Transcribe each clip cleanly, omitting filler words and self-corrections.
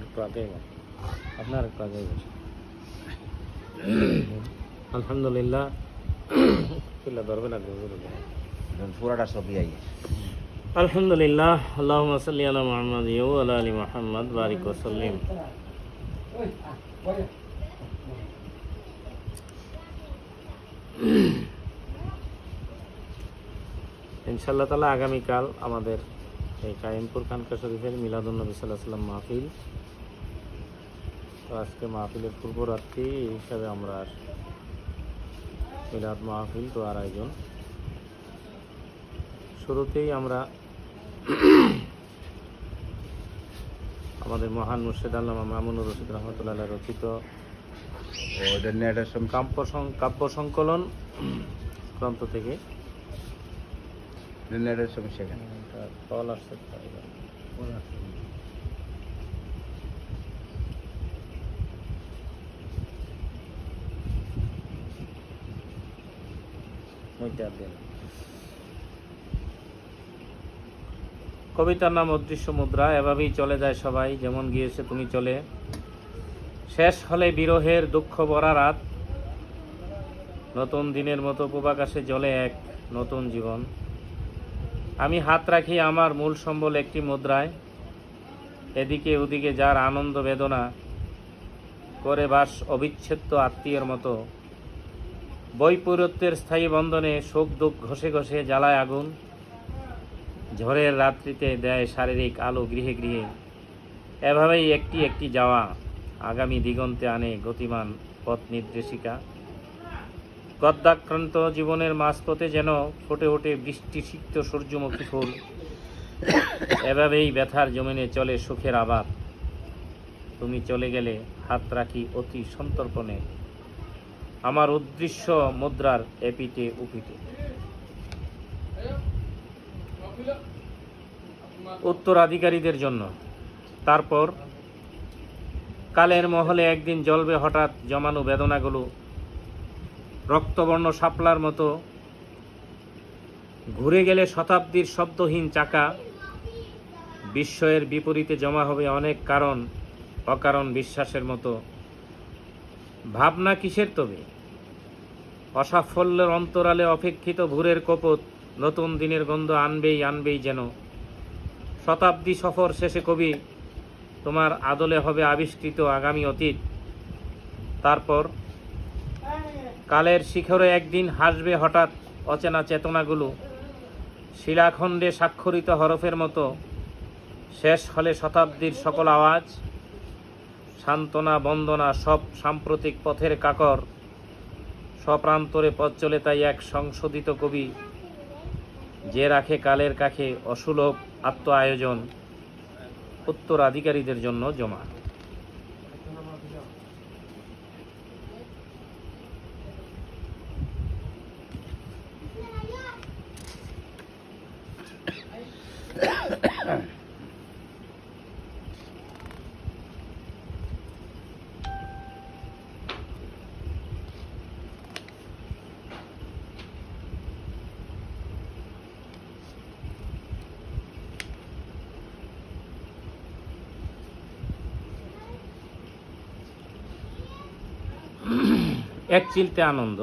একটু আগে আপনার একটু আগে আলহামদুলিল্লাহ ধরবে না পুরাটা ছবি আই আলহামদুলিল্লাহ আল্লাহুম্মা সাল্লি আলা মুহাম্মাদ ওয়া আলা আলি মুহাম্মাদ বারিক ওয়া সাল্লিম। ইনশাআল্লাহ তাআলা আগামীকাল আমাদের এই কায়েমপুর খানকা শরীফের মিলাদুন নবী সাল্লাল্লাহু আলাইহি ওয়াসাল্লাম মাহফিল। তো আজকে মাহফিলের পূর্ব রাত্রি হিসাবে আমরা মিলাদ মাহফিল তো আয়োজন। শুরুতেই আমরা আমাদের মহান মুর্শিদ আল্লামা মামুনুর রশিদ রহমতুল্লাহ রচিত কাব্য সংকলন গ্রন্থ থেকে কল আসছে কবিতার নাম অদৃশ্য মুদ্রা। এভাবেই চলে যায় সবাই, যেমন গিয়েছে তুমি চলে। শেষ হলে বিরহের দুঃখ ভরা রাত, নতুন দিনের মতো পূবাকাশে জ্বলে এক নতুন জীবন। আমি হাত রাখি আমার মূল সম্বল একটি মুদ্রায়, এদিকে ওদিকে যার আনন্দ বেদনা করে বাস অবিচ্ছেদ্য আত্মীয়ের মতো। বৈপরীত্যের স্থায়ী বন্ধনে শোক দুঃখ ঘষে ঘষে জ্বালায় আগুন। ঝড়ের রাত্রিতে দেয় শারীরিক আলো গৃহে গৃহে। এভাবেই একটি একটি যাওয়া আগামী দিগন্তে আনে গতিমান পথ নির্দেশিকা। গদ্যাক্রান্ত জীবনের মাঝপথে যেন ফুটে ওঠে বৃষ্টিসিক্ত সূর্যমুখী ফুল। এভাবেই ব্যথার জমিনে চলে সুখের আবাদ। তুমি চলে গেলে হাত রাখি অতি সন্তর্পণে আমার উদ্দৃশ্য মুদ্রার এপিটে উপিটে। উত্তরাধিকারীদের জন্য। তারপর কালের মহলে একদিন জ্বলবে হঠাৎ জমানো বেদনাগুলো, রক্তবর্ণ শাপলার মতো। ঘুরে গেলে শতাব্দীর শব্দহীন চাকা। বিস্ময়ের বিপরীতে জমা হবে অনেক কারণ অকারণ বিশ্বাসের মতো। ভাবনা কিসের তবে? অসাফল্যের অন্তরালে অপেক্ষিত ভোরের কপোত নতুন দিনের গন্ধ আনবেই আনবেই যেন। শতাব্দী সফর শেষে কবি তোমার আদলে হবে আবিষ্কৃত আগামী অতীত। তারপর কালের শিখরে একদিন হাসবে হঠাৎ অচেনা চেতনাগুলো, শিলাখণ্ডে স্বাক্ষরিত হরফের মতো। শেষ হলে শতাব্দীর সকল আওয়াজ, সান্ত্বনা বন্দনা সব সাম্প্রতিক পথের কাকর। স্বপ্রান্তরে পথ চলে তাই এক সংশোধিত কবি, যে রাখে কালের কাছে অসুলভ আত্ম আয়োজন উত্তরাধিকারীদের জন্য জমা। এক চিলতে আনন্দ।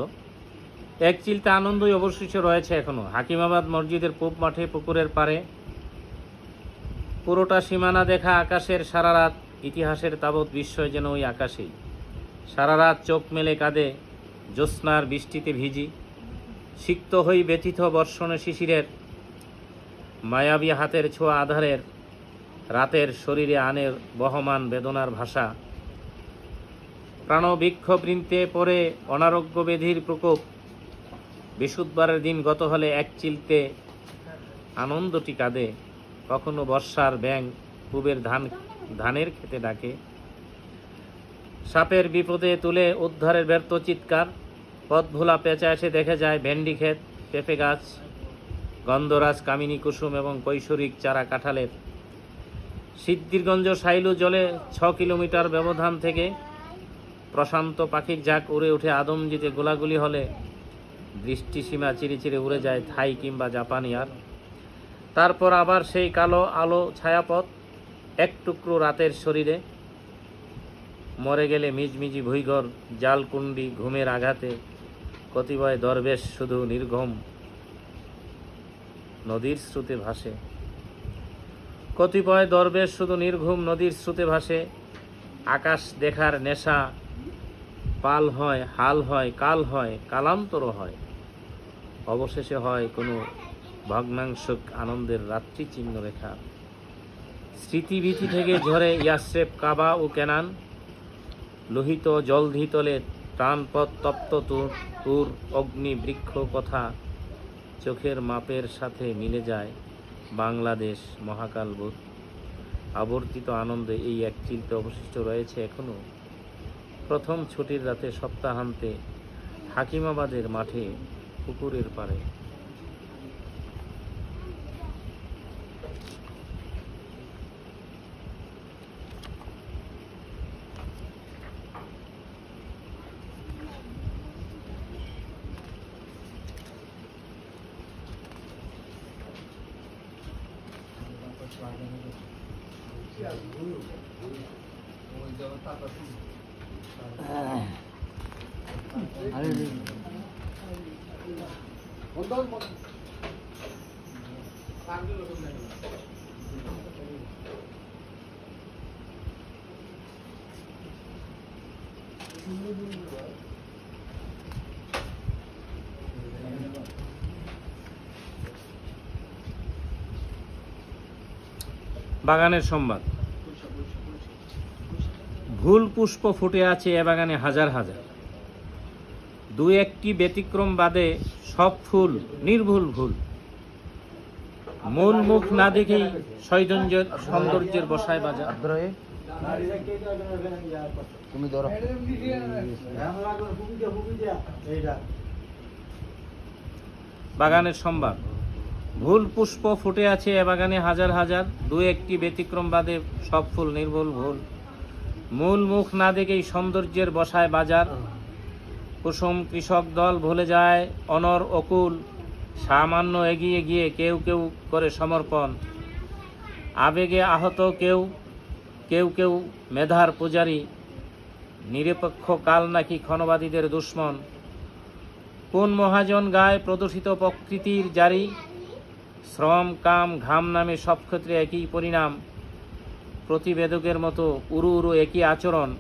এক চিলতে আনন্দই অবশিষ্ট রয়েছে এখনো হাকিমাবাদ মসজিদের পূব মাঠে পুকুরের পারে। পুরোটা সীমানা দেখা আকাশের সারা রাত, ইতিহাসের তাবৎ বিস্ময় যেন ওই আকাশেই। সারা রাত চোখ মেলে কাঁদে জ্যোৎস্নার বৃষ্টিতে ভিজি। সিক্ত হই ব্যথিত বর্ষণে শিশিরের, মায়াবী হাতের ছোঁয়া আধারের রাতের শরীরে আনের বহমান বেদনার ভাষা। প্রাণবৃক্ষ বৃন্তে পড়ে অনারোগ্য ব্যাধির প্রকোপ। বৃহস্পতিবারের দিন গত হলে এক চিলতে আনন্দটি কাঁদে। কখনো বর্ষার ব্যাঙ পূবের ধানের খেতে ডাকে। সাপের বিপদে তুলে উদ্ধারের ব্যর্থ চিৎকার। পথ ভোলা পেঁচা এসে দেখে যায় ভেন্ডি ক্ষেত, পেঁপে গাছ, গন্ধরাজ কামিনী কুসুম এবং কৈশোরিক চারা কাঁঠালের। সিদ্ধিরগঞ্জ সাইলু জলে 6 কিলোমিটার ব্যবধান থেকে প্রশান্ত পাখির ঝাঁক উড়ে উঠে আদমজিতে গোলাগুলি হলে দৃষ্টিসীমা চিরে উড়ে যায় থাই কিংবা জাপানি। আর তারপর আবার সেই কালো আলো ছায়াপথ, এক টুকরো রাতের শরীরে মরে গেলে মিজমিজি ভুইঘর জালকুণ্ডি ঘুমের আঘাতে কতিপয় দরবেশ শুধু নির্ঘুম নদীর স্রোতে ভাসে। কতিপয় দরবেশ শুধু নির্ঘুম নদীর স্রোতে ভাসে। আকাশ দেখার নেশা পাল হয়, হাল হয়, কাল হয়, কালান্তর হয়, অবশেষে হয় কোনো ভগ্নাংশক আনন্দের রাত্রি চিহ্ন রেখা। স্মৃতিভীতি থেকে ঝরে ইয়াসরেব, কাবা ও কেনান, লোহিত জলধিতলে প্রাণপথ তপ্ত তুর অগ্নি বৃক্ষ কথা চোখের মাপের সাথে মিলে যায় বাংলাদেশ মহাকালবোধ। আবর্তিত আনন্দে এই এক চিলতে অবশিষ্ট রয়েছে এখনো প্রথম ছুটির রাতে সপ্তাহান্তে হাকিমাবাদের মাঠে পুকুরের পাড়ে। বাগানের সংবাদ। ভুল পুষ্প ফুটে আছে এ বাগানে হাজার হাজার, দু একটি ব্যতিক্রম বাদে সব ফুল নির্ভুল ভুল। মূল মুখ না দেখেই সৌন্দর্যের বসায় বাজার। তুমি ধরো। বাগানের সংবাদ। ভুল পুষ্প ফুটে আছে এ বাগানে হাজার হাজার, দু একটি ব্যতিক্রম বাদে সব ফুল নির্ভুল ভুল। মূল মুখ না দেখেই সৌন্দর্যের বসায় বাজার। কুসুম কৃষক দল ভুলে যায় অনর অকুল, সামান্য এগিয়ে গিয়ে কেউ কেউ করে সমর্পণ। আবেগে আহত কেউ কেউ কেউ মেধার পূজারী, নিরপেক্ষ কাল নাকি ক্ষণবাদীদের দুশ্মন। কোন মহাজন গায় প্রদূষিত প্রকৃতির জারি, শ্রম কাম ঘাম নামে সব ক্ষেত্রে একই পরিণাম। প্রতিবেদকের মতো উড়ু উড়ু একই আচরণ,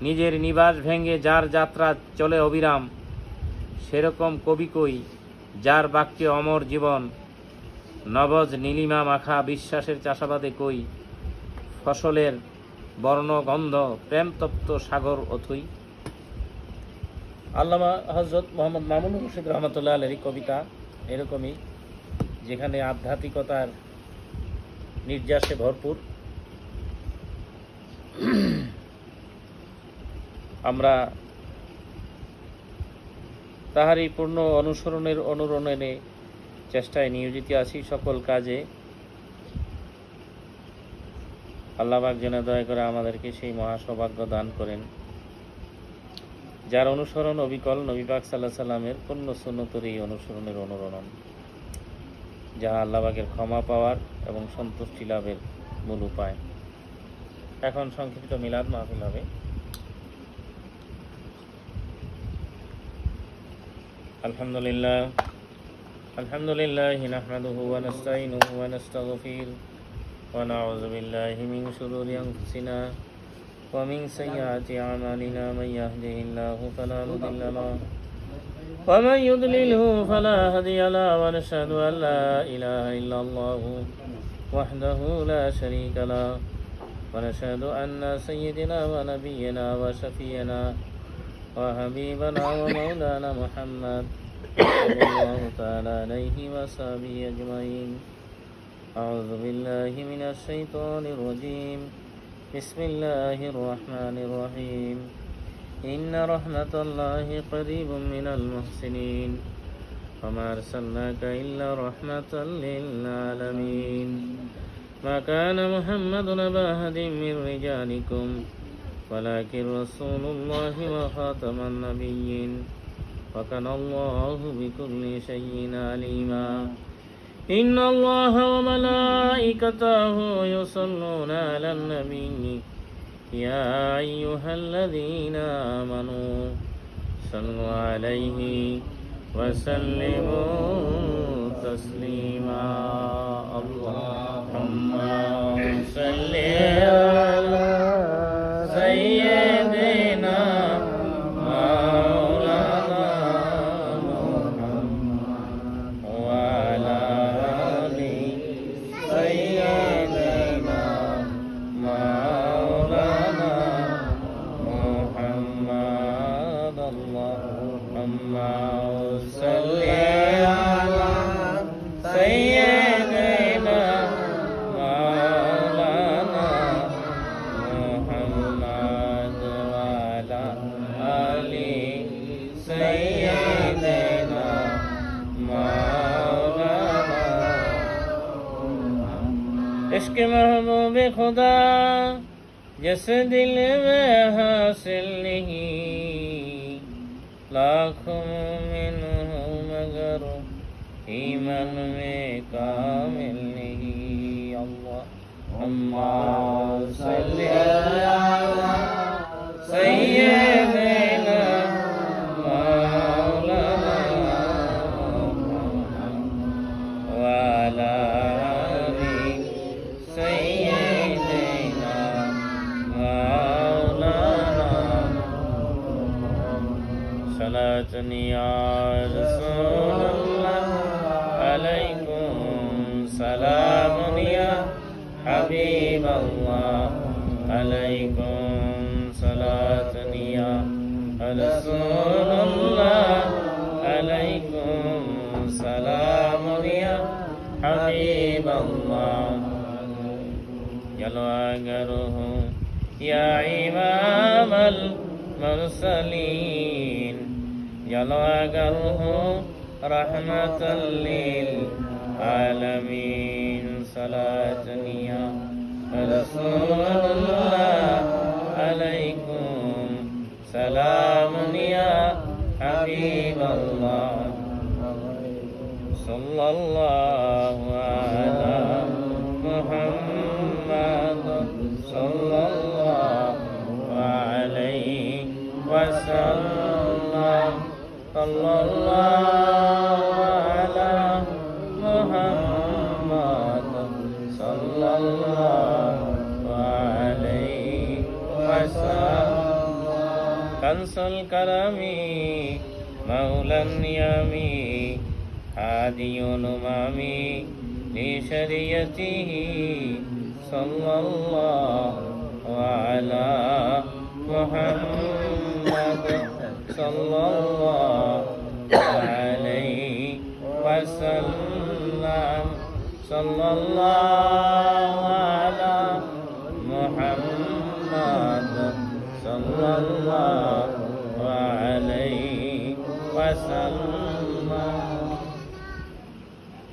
নিজের নিবাস ভেঙে যার যাত্রা চলে অবিরাম। সেরকম কবি কই যার বাক্যে অমর জীবন, নবজ নীলিমা মাখা বিশ্বাসের চাষাবাদে কই ফসলের বর্ণগন্ধ প্রেমতপ্ত সাগর অথই। আল্লামা হযরত মোহাম্মদ মামুনুর রশিদ রহমতুল্লাহ আলাইহির কবিতা এরকমই, যেখানে আধ্যাত্মিকতার নির্যাসে ভরপুর। আমরা তাহারই পূর্ণ অনুসরণের অনুরণনে চেষ্টায় নিয়োজিত আছি। সকল কাজে আল্লাহ পাক যেন দয়া করে আমাদেরকে সেই মহাসৌভাগ্য দান করেন, যার অনুসরণ অবিকল নবী পাক সাল্লাল্লাহু আলাইহি সাল্লামের পূর্ণ সুন্নতের এই অনুসরণের অনুরণন, যা আল্লাহ পাকের ক্ষমা পাওয়ার এবং সন্তুষ্টি লাভের মূল উপায়। এখন সংক্ষিপ্ত মিলাদ মাহফিল হবে। আলহামদুলিল্লাহ আলহামদুলিল্লাহি নাহমাদুহু ওয়া নাস্তাঈনুহু ওয়া নাস্তাগফিরুহু ওয়া নাউযু বিল্লাহি মিন শুরুরি আনফুসিনা ওয়া মিন সাইয়্যাতি আমালিনা মান ইয়াহদিহিল্লাহু ফালা মুদিল্লা লাহু ওয়া মান ইউদ্লিলহু ফালা হাদিয়া লাহু ওয়া নাশহাদু আন লা ইলাহা ইল্লাল্লাহু ওয়াহদাহু লা শারীকা লাহু ওয়া নাশহাদু আন্না সাইয়্যিদানা ওয়া নাবিয়্যানা ওয়া শাফিয়ানা ওয়া হাবিবানা ওয়া মাওলানা মুহাম্মদ সাল্লাল্লাহু তাআলা আলাইহি ওয়া সাহবিহি আজমাইন। আউযু বিল্লাহি মিনাশ শাইতানির রাজীম। বিসমিল্লাহির রহমানির রহিম। ইন্না রাহমাতাল্লাহি করিবুম মিনাল মুহসিনিন ওয়া মা আরসালনাকা ইল্লা রাহমাতাল লিল আলামিন। মা কানা মুহাম্মাদুন আবা আহাদিম মির রিজালিকুম ওয়ালাকিন রাসূলুল্লাহি ওয়া খাতামান নাবিয়্যিন ওয়া কানা আল্লাহু বিকুল্লি শাইইন আলিমা। ইন্নাল্লাহা ওয়া মালাইকাতাহু ইউসাল্লুনা আলান নাবিয়্যি يا أيها الذين آمنوا صلوا عليه وسلموا تسليما اللهم صل على سيدنا مولانا محمد وعلى آل سيدنا مولانا محمد اللهم صل على سيدنا مولانا محمد وعلى آل سيدنا مولانا इश्क महबूब खुदा जिस दिल में हासिल नहीं लाखों में हूँ मगर ईमान में कामिल नहीं अल्लाह सल्ली अला सय्यिदना मौलाना वाला या रसूल अल्लाह अलैकुम सलाम या हबीब अल्लाह अलैकुम सलात या रसूल अल्लाह अलैकुम सलाम या हबीब अल्लाह जलवागर हो या इमाम अल मुरसलीन जलवागर हो रहमतल लिल आलमीन सलातनिया रसूलुल्लाह अलैकुम सलामुनिया हबीबल्लाह सल्लल्लाहु अला मुहम्मद सल्लल्लाहु अलैहि वसल्लम सल्लल्लाहु अला मुहम्मद सल्लल्लाहु अलैहि वसल्लम कंसुल करमी मौलन यमी हादियुल उमामी लिशरियतिही सल्लल्लाहु अला मुहम्मद सल्लल्लाहु अलैहि वसल्लम सल्लल्लाहु अला मुहम्मद सल्लल्लाहु अलैहि वसल्लम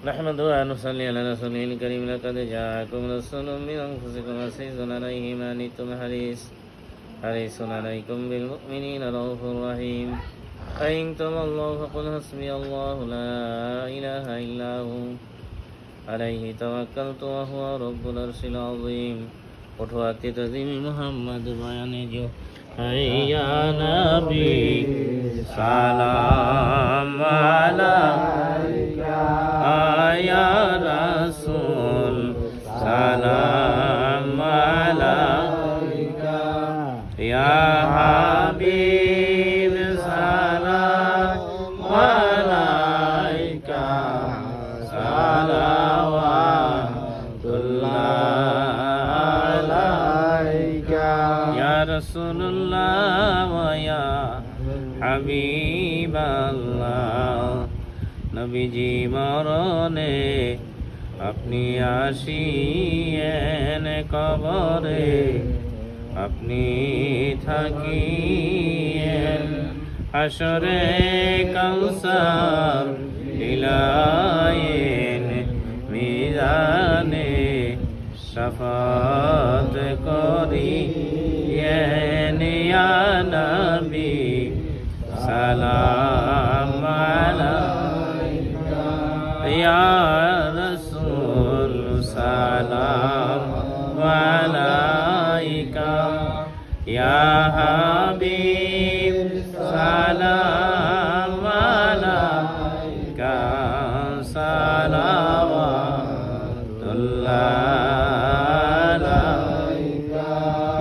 नहमदु व नुसल्ली अला रसूलिल करीम लक़द जाअकुम रसूलुम मिन अनफुसिकुम अज़ीज़ुन अलैहि मा अनित्तुम हरीसुन अलैकुम बिल मुमिनीना रऊफ़ुर रहीम इन तवल्लव फ़क़ुल हस्बियल्लाहु ला इलाहा इल्ला हु अलैहि तवक्कलतु व हुवा रब्बुल अर्शिल अज़ीम उठवाते तज़ीम मोहम्मद बयाने जो या नबी सलाम अलैका या रसूल सलाम अलैका या हबीब सलाम अलैका सलावतुल्लाह अलैका या रसूलुल्लाह व या हबीबल्लाह नबीजी मरने अपनी आशियन कबरे अपनी থাকিয়েন হাশরে কাউসার বিলায়েন মিজানে শাফাত করিয়েন ইয়া নবী সালাম আলাইকা ইয়া রাসূল সালাম আলাইকা ইয়া হাবিব সালাম আলাইকা সালাওয়াতুল্লাহ আলাইকা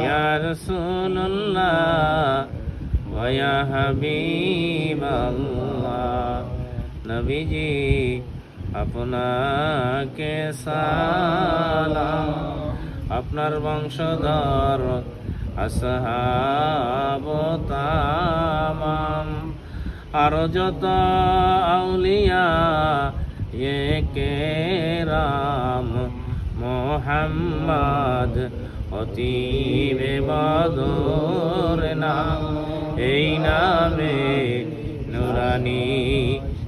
ইয়া রাসূলুল্লাহ ওয়া ইয়া হাবিবাল্লাহ নবীজি আপনাকে সালাম আপনার বংশধর আসহাব তামাম আরো যত আউলিয়া কেরাম মোহাম্মদ অতিবে বদর নাম এই নামে নুরানি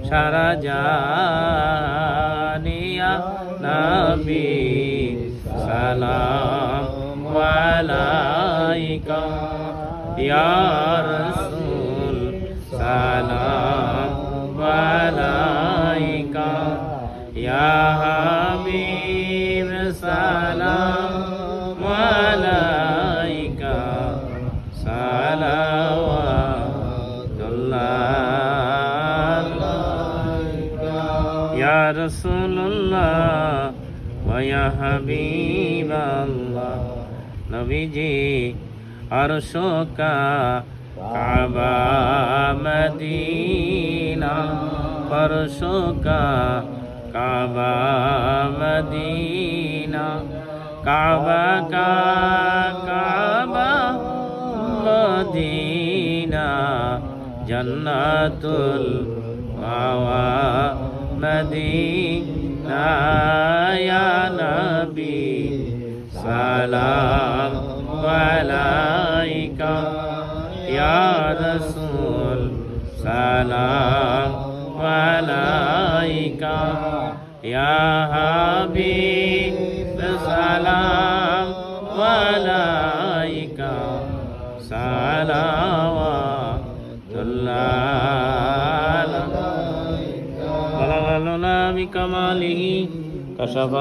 সারা জানিয়া নবী সালাম আলাইকা ইয়া রাসূল সালাম আলাইকা ইয়া হাবিব সালাম আলাইকা সালাওয়াতুল্লাহ ইয়া রাসূলুল্লাহ ওয়া ইয়া হাবিবাল্লাহ নবীজি আরশো কা কাবা মদিনা ফরশো কা কাবা মদিনা কাবা কা কাবা মদিনা জান্নাতুল মাওয়া মদিনা ইয়া নবী সালাম আলাইকা ইয়া রাসূল সালাম আলাইকা ইয়া হাবিব সালাম আলাইকা সালাওয়াতুল্লাহ আলাইকা বিকামালিহি কাশাফা